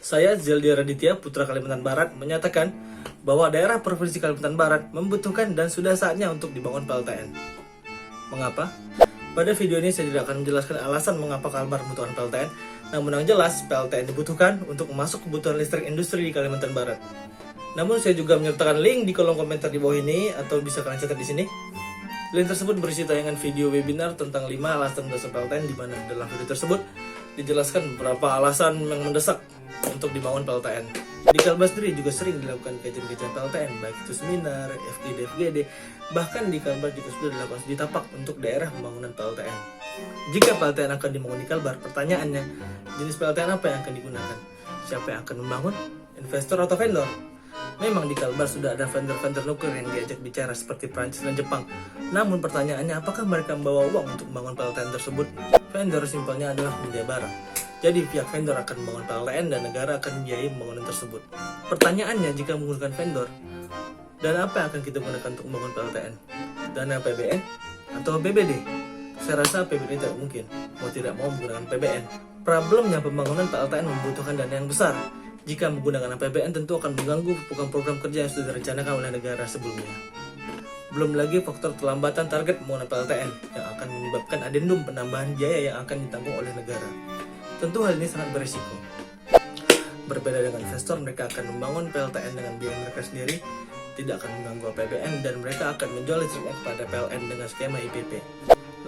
Saya Zeldia Raditya, Putra Kalimantan Barat, menyatakan bahwa daerah Provinsi Kalimantan Barat membutuhkan dan sudah saatnya untuk dibangun PLTN. Mengapa? Pada video ini saya tidak akan menjelaskan alasan mengapa Kalbar membutuhkan PLTN, namun yang jelas PLTN dibutuhkan untuk masuk kebutuhan listrik industri di Kalimantan Barat. Namun saya juga menyertakan link di kolom komentar di bawah ini, atau bisa kalian catat di sini. Link tersebut berisi tayangan video webinar tentang 5 alasan mendasar PLTN, di mana dalam video tersebut dijelaskan beberapa alasan yang mendesak untuk dibangun PLTN. Di Kalbar sendiri juga sering dilakukan kajian-kajian PLTN, baik itu seminar, FGD, FGD, bahkan di Kalbar juga sudah dilakukan studi tapak untuk daerah pembangunan PLTN. Jika PLTN akan dibangun di Kalbar, pertanyaannya, jenis PLTN apa yang akan digunakan? Siapa yang akan membangun? Investor atau vendor? Memang di Kalbar sudah ada vendor-vendor nuklir yang diajak bicara seperti Prancis dan Jepang. Namun pertanyaannya, apakah mereka membawa uang untuk membangun PLTN tersebut? Vendor simpelnya adalah penyedia barang. Jadi pihak vendor akan membangun PLTN dan negara akan membiayai pembangunan tersebut. Pertanyaannya, jika menggunakan vendor, dan apa yang akan kita gunakan untuk membangun PLTN? Dana APBN atau APBD? Saya rasa APBD tidak mungkin, mau tidak mau menggunakan APBN. Problemnya, pembangunan PLTN membutuhkan dana yang besar. Jika menggunakan APBN tentu akan mengganggu program kerja yang sudah direncanakan oleh negara sebelumnya. Belum lagi faktor kelambatan target pembangunan PLTN yang akan menyebabkan adendum penambahan biaya yang akan ditanggung oleh negara. Tentu hal ini sangat berisiko. Berbeda dengan investor, mereka akan membangun PLTN dengan biaya mereka sendiri, tidak akan mengganggu APBN, dan mereka akan menjual listriknya kepada PLN dengan skema IPP.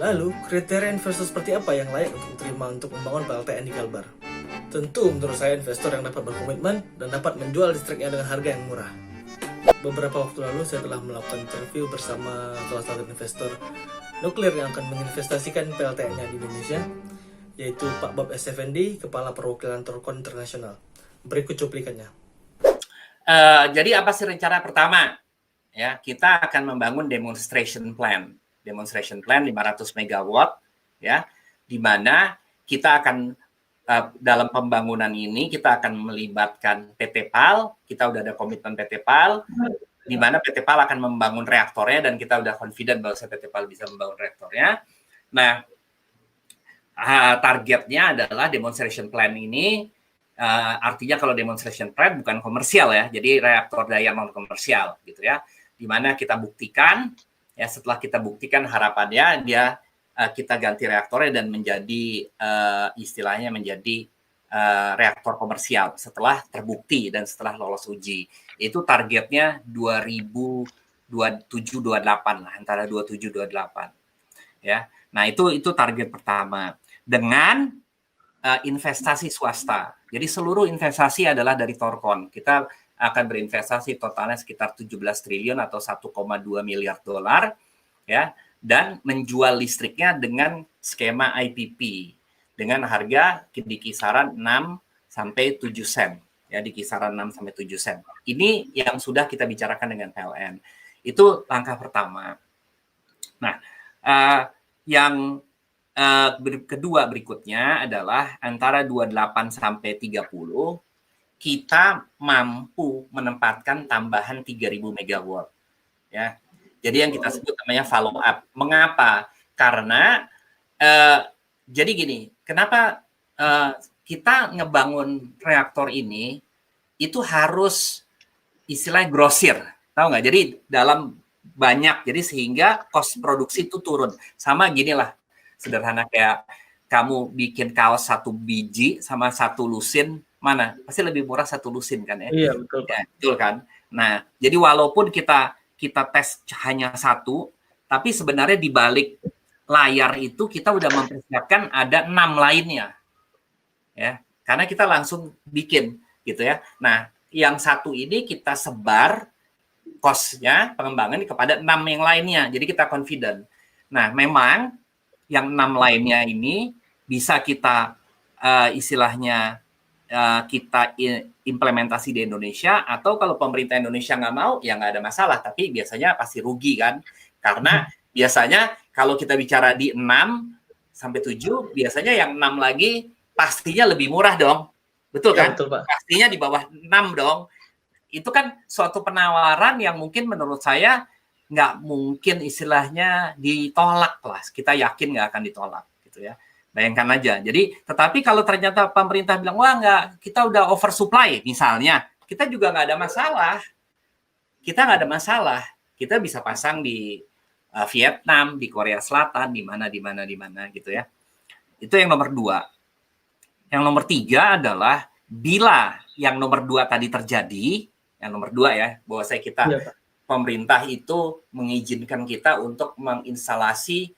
Lalu, kriteria investor seperti apa yang layak untuk diterima untuk membangun PLTN di Kalbar? Tentu menurut saya investor yang dapat berkomitmen dan dapat menjual listriknya dengan harga yang murah. Beberapa waktu lalu saya telah melakukan interview bersama salah satu investor nuklir yang akan menginvestasikan PLTN-nya di Indonesia, yaitu Pak Bob S. Effendi, Kepala Perwakilan Torkon Internasional. Berikut cuplikannya. Jadi apa sih rencana pertama? Ya, kita akan membangun demonstration plan 500 megawatt, ya, di mana kita akan dalam pembangunan ini kita akan melibatkan PT PAL. Kita udah ada komitmen PT PAL, di mana PT PAL akan membangun reaktornya, dan kita udah confident bahwa PT PAL bisa membangun reaktornya. Nah, targetnya adalah demonstration plan ini, artinya kalau demonstration plan bukan komersial ya, jadi reaktor daya non komersial gitu ya, di mana kita buktikan ya, setelah kita buktikan harapannya kita ganti reaktornya dan menjadi istilahnya menjadi reaktor komersial setelah terbukti dan setelah lolos uji. Itu targetnya 2027-28 lah, antara 27-28 ya. Nah, itu target pertama dengan investasi swasta. Jadi seluruh investasi adalah dari Torkon. Kita akan berinvestasi totalnya sekitar 17 triliun atau 1,2 miliar dolar ya, dan menjual listriknya dengan skema IPP dengan harga di kisaran 6 sampai 7 sen ya, di kisaran 6 sampai 7 sen. Ini yang sudah kita bicarakan dengan PLN. Itu langkah pertama. Nah, yang kedua berikutnya adalah antara 28 sampai 30 kita mampu menempatkan tambahan 3.000 megawatt ya. Jadi yang kita sebut namanya follow up. Mengapa? Karena jadi gini, kenapa kita ngebangun reaktor ini itu harus istilah grosir, tahu nggak? Jadi dalam banyak, jadi sehingga cost produksi itu turun. Sama gini lah, sederhana kayak kamu bikin kaos 1 biji sama 1 lusin, mana? Pasti lebih murah 1 lusin kan ya? Iya, betul Pak. Ya, betul kan? Nah, jadi walaupun kita tes hanya 1, tapi sebenarnya di balik layar itu kita udah mempersiapkan ada 6 lainnya. Ya, karena kita langsung bikin gitu ya. Nah, yang 1 ini kita sebar cost-nya pengembangan kepada 6 yang lainnya. Jadi kita confident. Nah, memang yang 6 lainnya ini bisa kita istilahnya kita implementasi di Indonesia, atau kalau pemerintah Indonesia nggak mau, ya nggak ada masalah, tapi biasanya pasti rugi kan, karena biasanya kalau kita bicara di 6 sampai 7, biasanya yang 6 lagi pastinya lebih murah dong, betul kan? Ya, betul, Pak. Pastinya di bawah 6 dong. Itu kan suatu penawaran yang mungkin menurut saya nggak mungkin istilahnya ditolak lah, kita yakin nggak akan ditolak gitu ya. Bayangkan aja. Jadi, tetapi kalau ternyata pemerintah bilang, wah nggak, kita udah oversupply misalnya, kita juga nggak ada masalah. Kita nggak ada masalah. Kita bisa pasang di Vietnam, di Korea Selatan, di mana gitu ya. Itu yang nomor 2. Yang nomor 3 adalah bila yang nomor 2 tadi terjadi, yang nomor 2 ya, bahwa pemerintah itu mengizinkan kita untuk menginstalasi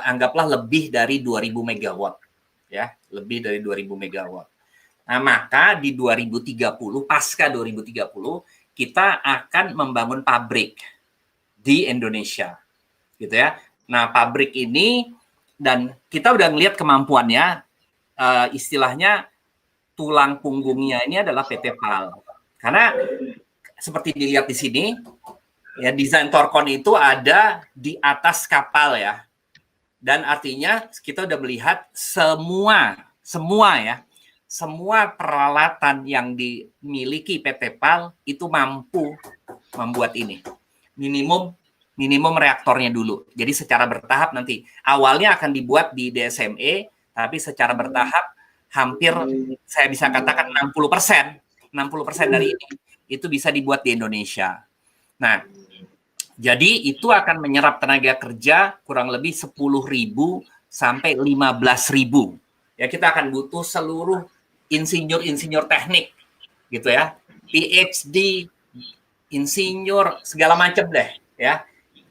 anggaplah lebih dari 2000 megawatt ya, lebih dari 2000 megawatt. Nah, maka di 2030, pasca 2030, kita akan membangun pabrik di Indonesia. Gitu ya. Nah, pabrik ini dan kita udah ngelihat kemampuannya, istilahnya tulang punggungnya ini adalah PT PAL. Karena seperti dilihat di sini, ya desain Torkon itu ada di atas kapal ya. Dan artinya kita udah melihat semua peralatan yang dimiliki PT PAL itu mampu membuat ini. Minimum reaktornya dulu. Jadi secara bertahap nanti. Awalnya akan dibuat di DSME, tapi secara bertahap hampir saya bisa katakan 60% dari ini itu bisa dibuat di Indonesia. Nah, jadi itu akan menyerap tenaga kerja kurang lebih 10.000 sampai 15.000. Ya, kita akan butuh seluruh insinyur teknik gitu ya. PhD, insinyur segala macam deh ya.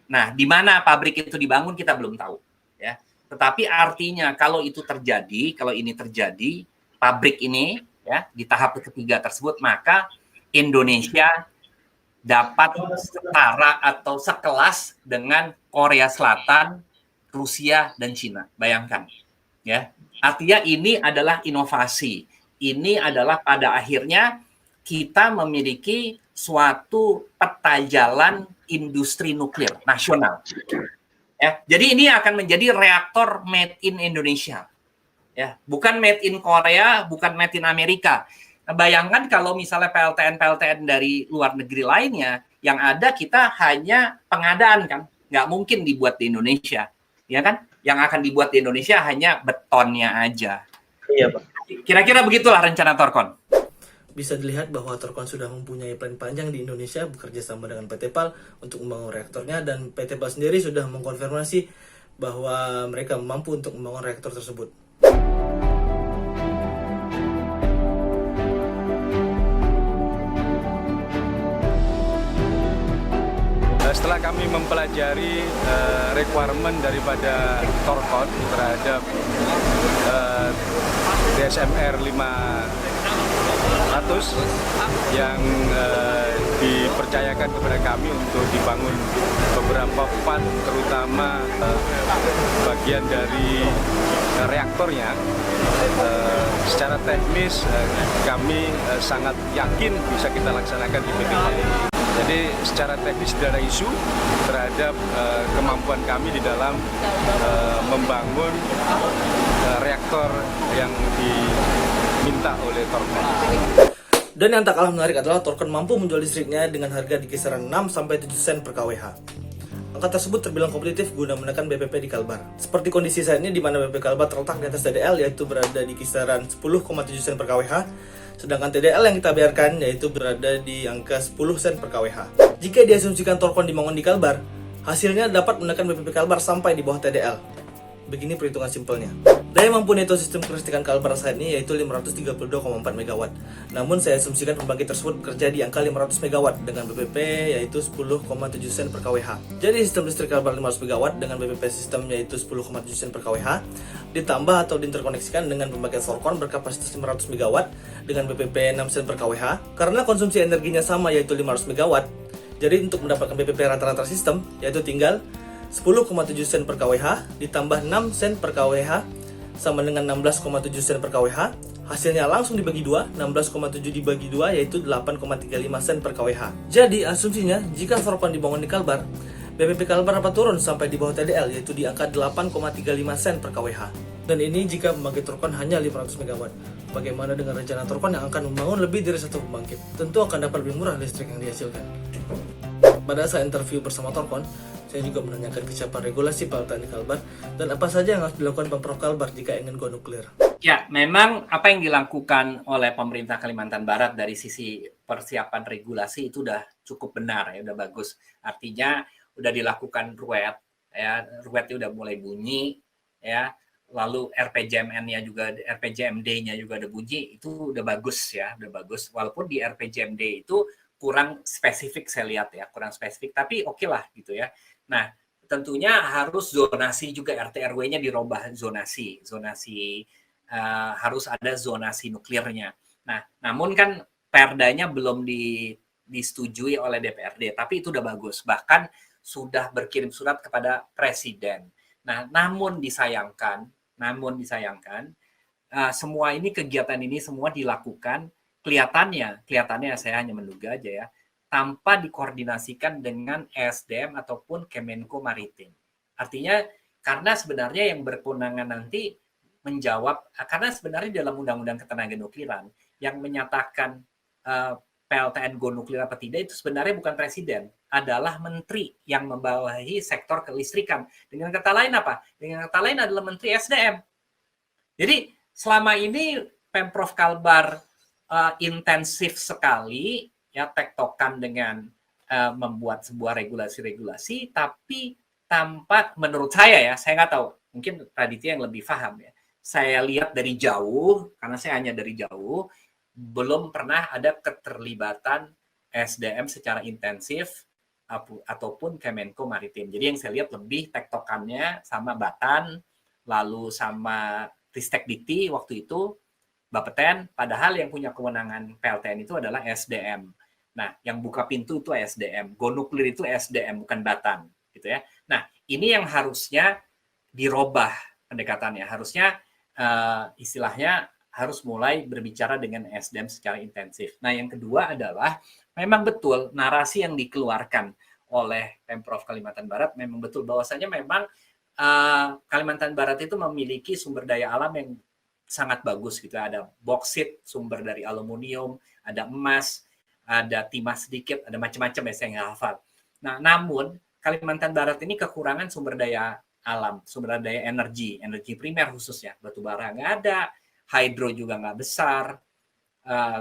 Nah, di mana pabrik itu dibangun kita belum tahu ya. Tetapi artinya kalau ini terjadi pabrik ini ya di tahap ketiga tersebut, maka Indonesia dapat setara atau sekelas dengan Korea Selatan, Rusia, dan Cina. Bayangkan, ya. Artinya ini adalah inovasi. Ini adalah pada akhirnya kita memiliki suatu peta jalan industri nuklir nasional. Ya, jadi ini akan menjadi reaktor made in Indonesia. Ya, bukan made in Korea, bukan made in Amerika. Nah, bayangkan kalau misalnya PLTN dari luar negeri lainnya, yang ada kita hanya pengadaan kan, nggak mungkin dibuat di Indonesia, ya kan? Yang akan dibuat di Indonesia hanya betonnya aja. Iya, Pak. Kira-kira begitulah rencana Torkon. Bisa dilihat bahwa Torkon sudah mempunyai plan panjang di Indonesia bekerja sama dengan PT PAL untuk membangun reaktornya, dan PT PAL sendiri sudah mengkonfirmasi bahwa mereka mampu untuk membangun reaktor tersebut. Setelah kami mempelajari requirement daripada Torkon terhadap DSMR 500 yang dipercayakan kepada kami untuk dibangun beberapa part, terutama bagian dari reaktornya, secara teknis kami sangat yakin bisa kita laksanakan di PT PAL. Jadi secara teknis tidak ada isu terhadap kemampuan kami di dalam membangun reaktor yang diminta oleh Torkon. Dan yang tak kalah menarik adalah Torkon mampu menjual listriknya dengan harga di kisaran 6-7 sen per kWh. Angka tersebut terbilang kompetitif guna menekan BPP di Kalbar. Seperti kondisi saat ini di mana BPP Kalbar terletak di atas TDL, yaitu berada di kisaran 10,7 sen per kWh. Sedangkan TDL yang kita bayarkan yaitu berada di angka 10 sen per kWh. Jika diasumsikan Torkon dibangun di Kalbar, hasilnya dapat menekan BPP Kalbar sampai di bawah TDL. Begini perhitungan simpelnya. Daya mampu neto sistem kelistrikan Kalbar saat ini yaitu 532,4 MW. Namun saya asumsikan pembangkit tersebut bekerja di angka 500 MW dengan BPP yaitu 10,7 sen per kWh. Jadi sistem listrik Kalbar 500 MW dengan BPP sistem yaitu 10,7 sen per kWh ditambah atau diinterkoneksikan dengan pembangkit Torkon berkapasitas 500 MW dengan BPP 6 sen per kWh. Karena konsumsi energinya sama yaitu 500 MW. Jadi untuk mendapatkan BPP rata-rata sistem yaitu tinggal 10,7 sen per kWh ditambah 6 sen per kWh sama dengan 16,7 sen per kWh. Hasilnya langsung dibagi 2, 16,7 dibagi 2 yaitu 8,35 sen per kWh. Jadi asumsinya jika Torkon dibangun di Kalbar, BPP Kalbar dapat turun sampai di bawah TDL yaitu di angka 8,35 sen per kWh. Dan ini jika pembangkit Torkon hanya 500 MW. Bagaimana dengan rencana Torkon yang akan membangun lebih dari satu pembangkit? Tentu akan dapat lebih murah listrik yang dihasilkan. Pada saat interview bersama Torkon, Saya juga menanyakan kesiapan regulasi PLTN di Kalbar dan apa saja yang harus dilakukan Pemprov Kalbar jika ingin go nuklir. Ya, memang apa yang dilakukan oleh pemerintah Kalimantan Barat dari sisi persiapan regulasi itu udah cukup benar ya, udah bagus. Artinya udah dilakukan RUET, ya, RUET udah mulai bunyi, ya. Lalu RPJMN-nya juga, RPJMD-nya juga udah bunyi, itu udah bagus ya, udah bagus. Walaupun di RPJMD itu kurang spesifik saya lihat ya, kurang spesifik, tapi oke lah gitu ya. Nah, tentunya harus zonasi juga, RT RW-nya dirubah zonasi harus ada zonasi nuklirnya. Nah, namun kan perdanya belum disetujui oleh DPRD, tapi itu udah bagus. Bahkan sudah berkirim surat kepada Presiden. Nah, namun disayangkan, semua ini kegiatan ini semua dilakukan kelihatannya saya hanya menduga aja ya, tanpa dikoordinasikan dengan ESDM ataupun Kemenko Maritim. Artinya karena sebenarnya yang berkewenangan nanti menjawab, karena sebenarnya dalam Undang-Undang Ketenagaanukliran yang menyatakan PLTN go nuklir apa tidak itu sebenarnya bukan presiden, adalah menteri yang membawahi sektor kelistrikan. Dengan kata lain apa? Dengan kata lain adalah menteri SDM. Jadi selama ini Pemprov Kalbar intensif sekali ya tektokan dengan membuat sebuah regulasi-regulasi, tapi tanpa, menurut saya nggak tahu, mungkin Raditya yang lebih paham ya. Saya lihat dari jauh, karena saya hanya dari jauh, belum pernah ada keterlibatan SDM secara intensif ataupun Kemenko Maritim. Jadi yang saya lihat lebih tektokannya sama Batan, lalu sama Ristek Dikti waktu itu, Bapeten, padahal yang punya kewenangan PLTN itu adalah SDM. Nah, yang buka pintu itu SDM, go nuklir itu SDM, bukan Batan, gitu ya. Nah, ini yang harusnya dirubah pendekatannya, harusnya istilahnya harus mulai berbicara dengan SDM secara intensif. Nah, yang kedua adalah memang betul narasi yang dikeluarkan oleh Pemprov Kalimantan Barat memang betul bahwasanya memang Kalimantan Barat itu memiliki sumber daya alam yang sangat bagus gitu. Ada boksit, sumber dari aluminium, ada emas, ada timah sedikit, ada macam-macam ya saya nggak hafal. Nah, namun Kalimantan Barat ini kekurangan sumber daya alam, sumber daya energi primer khususnya, batu bara nggak ada, hidro juga nggak besar,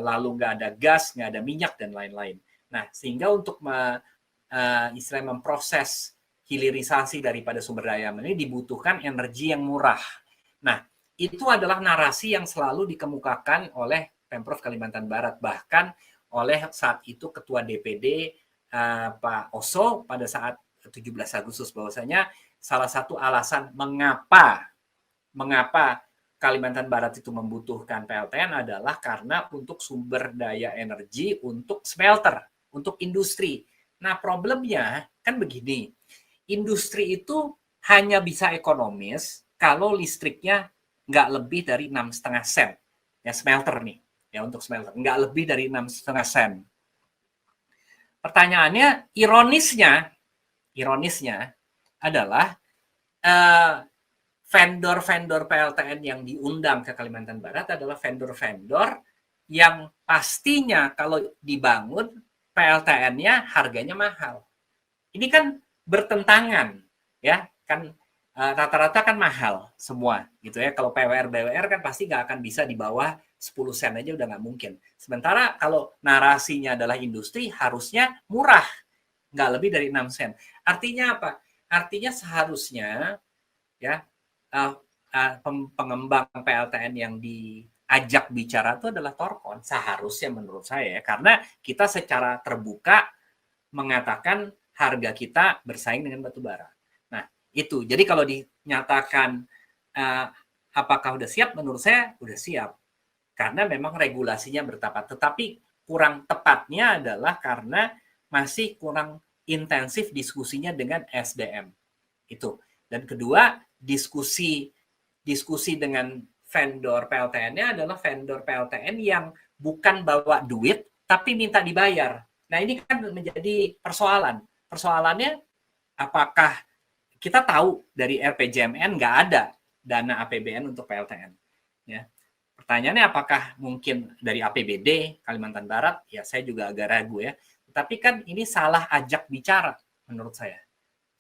lalu nggak ada gas, nggak ada minyak dan lain-lain. Nah, sehingga untuk istilahnya memproses hilirisasi daripada sumber daya alam ini dibutuhkan energi yang murah. Nah, itu adalah narasi yang selalu dikemukakan oleh Pemprov Kalimantan Barat, bahkan oleh saat itu Ketua DPD Pak Oso pada saat 17 Agustus bahwasanya salah satu alasan mengapa Kalimantan Barat itu membutuhkan PLTN adalah karena untuk sumber daya energi untuk smelter, untuk industri. Nah, problemnya kan begini, industri itu hanya bisa ekonomis kalau listriknya nggak lebih dari 6,5 sen. Ya, smelter nih, ya untuk smelter, nggak lebih dari 6,5 sen. Pertanyaannya, ironisnya adalah vendor-vendor PLTN yang diundang ke Kalimantan Barat adalah vendor-vendor yang pastinya kalau dibangun PLTN-nya harganya mahal. Ini kan bertentangan, ya kan rata-rata kan mahal semua gitu ya. Kalau PWR-BWR kan pasti nggak akan bisa di bawah 10 sen aja udah nggak mungkin. Sementara kalau narasinya adalah industri harusnya murah, nggak lebih dari 6 sen. Artinya apa? Artinya seharusnya ya pengembang PLTN yang diajak bicara itu adalah Thorkon, seharusnya menurut saya ya, karena kita secara terbuka mengatakan harga kita bersaing dengan batu bara. Nah, itu. Jadi kalau dinyatakan apakah udah siap, menurut saya udah siap. Karena memang regulasinya bertahap. Tetapi kurang tepatnya adalah karena masih kurang intensif diskusinya dengan SDM. Itu. Dan kedua, diskusi dengan vendor PLTN-nya adalah vendor PLTN yang bukan bawa duit, tapi minta dibayar. Nah, ini kan menjadi persoalan. Persoalannya, apakah kita tahu dari RPJMN nggak ada dana APBN untuk PLTN? Ya. Pertanyaannya apakah mungkin dari APBD Kalimantan Barat? Ya, saya juga agak ragu ya. Tapi kan ini salah ajak bicara menurut saya.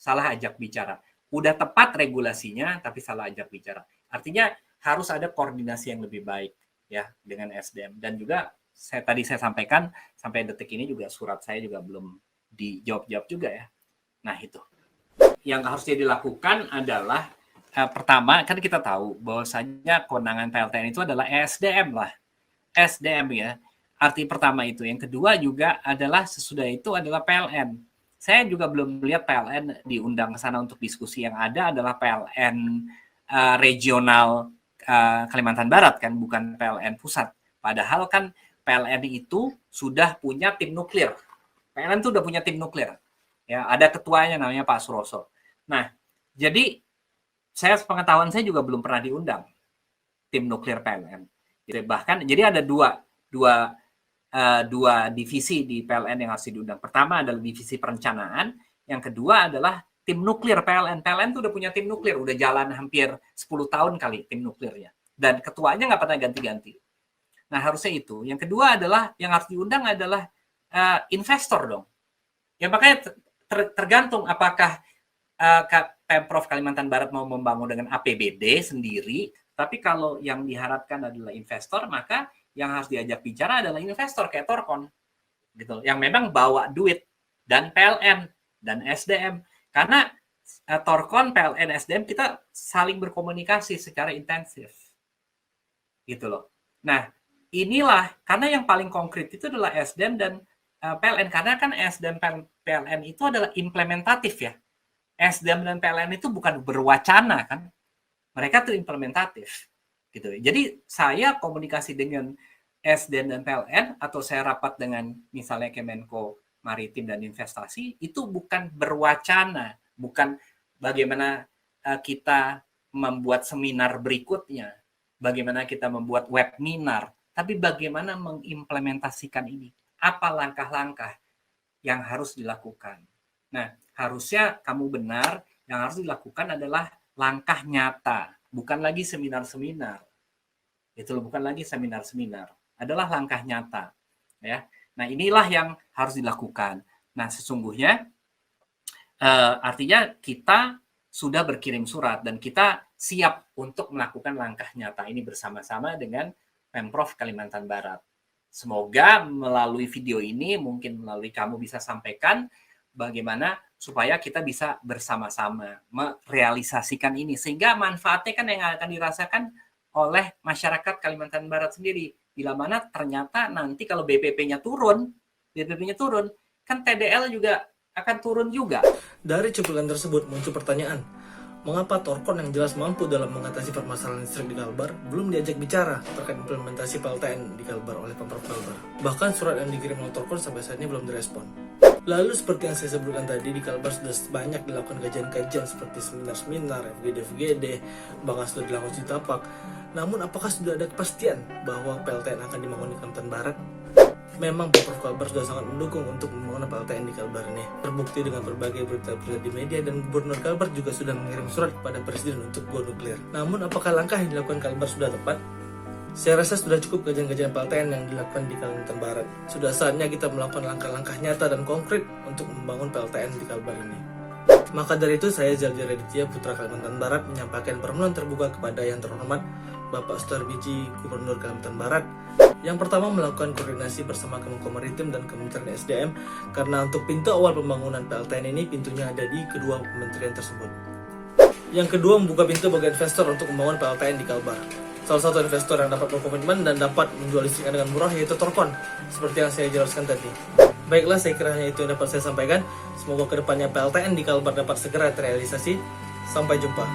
salah ajak bicara. Udah tepat regulasinya, tapi salah ajak bicara. Artinya harus ada koordinasi yang lebih baik ya dengan SDM. Dan juga tadi saya sampaikan, sampai detik ini juga surat saya juga belum dijawab-jawab juga ya. Nah itu. Yang harusnya dilakukan adalah, pertama, kan kita tahu bahwasanya kewenangan PLTN itu adalah SDM lah. SDM ya. Arti pertama itu. Yang kedua juga adalah sesudah itu adalah PLN. Saya juga belum melihat PLN diundang ke sana untuk diskusi. Yang ada adalah PLN regional Kalimantan Barat kan, bukan PLN pusat. Padahal kan PLN itu sudah punya tim nuklir. PLN itu udah punya tim nuklir. Ya, ada ketuanya namanya Pak Suroso. Nah, jadi pengetahuan saya juga belum pernah diundang tim nuklir PLN. Jadi bahkan jadi ada dua divisi di PLN yang harus diundang. Pertama adalah divisi perencanaan, yang kedua adalah tim nuklir PLN. PLN itu udah punya tim nuklir, udah jalan hampir 10 tahun kali tim nuklirnya. Dan ketuanya nggak pernah ganti-ganti. Nah, harusnya itu. Yang kedua adalah, yang harus diundang adalah investor dong. Ya makanya tergantung apakah Pemprov Kalimantan Barat mau membangun dengan APBD sendiri, tapi kalau yang diharapkan adalah investor, maka yang harus diajak bicara adalah investor kayak Thorkon, gitu. Yang memang bawa duit, dan PLN dan SDM. Karena Thorkon, PLN, SDM kita saling berkomunikasi secara intensif, gitu loh. Nah, inilah karena yang paling konkret itu adalah SDM dan PLN, karena kan SDM PLN itu adalah implementatif ya. SDM dan PLN itu bukan berwacana kan, mereka tuh implementatif gitu. Jadi saya komunikasi dengan SDM dan PLN atau saya rapat dengan misalnya Kemenko Maritim dan Investasi itu bukan berwacana, bukan bagaimana kita membuat seminar berikutnya, bagaimana kita membuat webinar, tapi bagaimana mengimplementasikan ini. Apa langkah-langkah yang harus dilakukan. Nah, harusnya kamu benar, yang harus dilakukan adalah langkah nyata, bukan lagi seminar-seminar. Itu bukan lagi seminar-seminar, adalah langkah nyata. Ya. Nah, inilah yang harus dilakukan. Nah, sesungguhnya artinya kita sudah berkirim surat dan kita siap untuk melakukan langkah nyata ini bersama-sama dengan Pemprov Kalimantan Barat. Semoga melalui video ini, mungkin melalui kamu bisa sampaikan bagaimana supaya kita bisa bersama-sama merealisasikan ini. Sehingga manfaatnya kan yang akan dirasakan oleh masyarakat Kalimantan Barat sendiri. Bila mana ternyata nanti kalau BPP-nya turun, kan TDL juga akan turun juga. Dari cuplikan tersebut muncul pertanyaan, mengapa Thorkon yang jelas mampu dalam mengatasi permasalahan listrik di Kalbar belum diajak bicara terkait implementasi PLTN di Kalbar oleh Pemprov Kalbar? Bahkan surat yang dikirim oleh Thorkon sampai saat ini belum direspon. Lalu seperti yang saya sebutkan tadi, di Kalbar sudah banyak dilakukan kajian-kajian seperti seminar-seminar, FGD, bahkan sudah dilakukan di Tapak. Namun apakah sudah ada kepastian bahwa PLTN akan dibangun di Kalimantan Barat? Memang Pemprov Kalbar sudah sangat mendukung untuk pembangunan PLTN di Kalbar ini. Terbukti dengan berbagai berita-berita di media, dan Gubernur Kalbar juga sudah mengirim surat kepada Presiden untuk go nuklir. Namun apakah langkah yang dilakukan Kalbar sudah tepat? Saya rasa sudah cukup kajian-kajian PLTN yang dilakukan di Kalimantan Barat. Sudah saatnya kita melakukan langkah-langkah nyata dan konkret untuk membangun PLTN di Kalbar ini. Maka dari itu saya Zaldi Raditya, Putra Kalimantan Barat, menyampaikan permohonan terbuka kepada yang terhormat Bapak Sutar-Biji, Gubernur Kalimantan Barat. Yang pertama, melakukan koordinasi bersama Kemenko Maritim dan Kementerian SDM, karena untuk pintu awal pembangunan PLTN ini pintunya ada di kedua kementerian tersebut. Yang kedua, membuka pintu bagi investor untuk membangun PLTN di Kalbar. Salah satu investor yang dapat berkomitmen dan dapat menjual listriknya dengan murah yaitu Thorkon, seperti yang saya jelaskan tadi. Baiklah, saya kira hanya itu yang dapat saya sampaikan. Semoga kedepannya PLTN di Kalbar dapat segera terrealisasi. Sampai jumpa.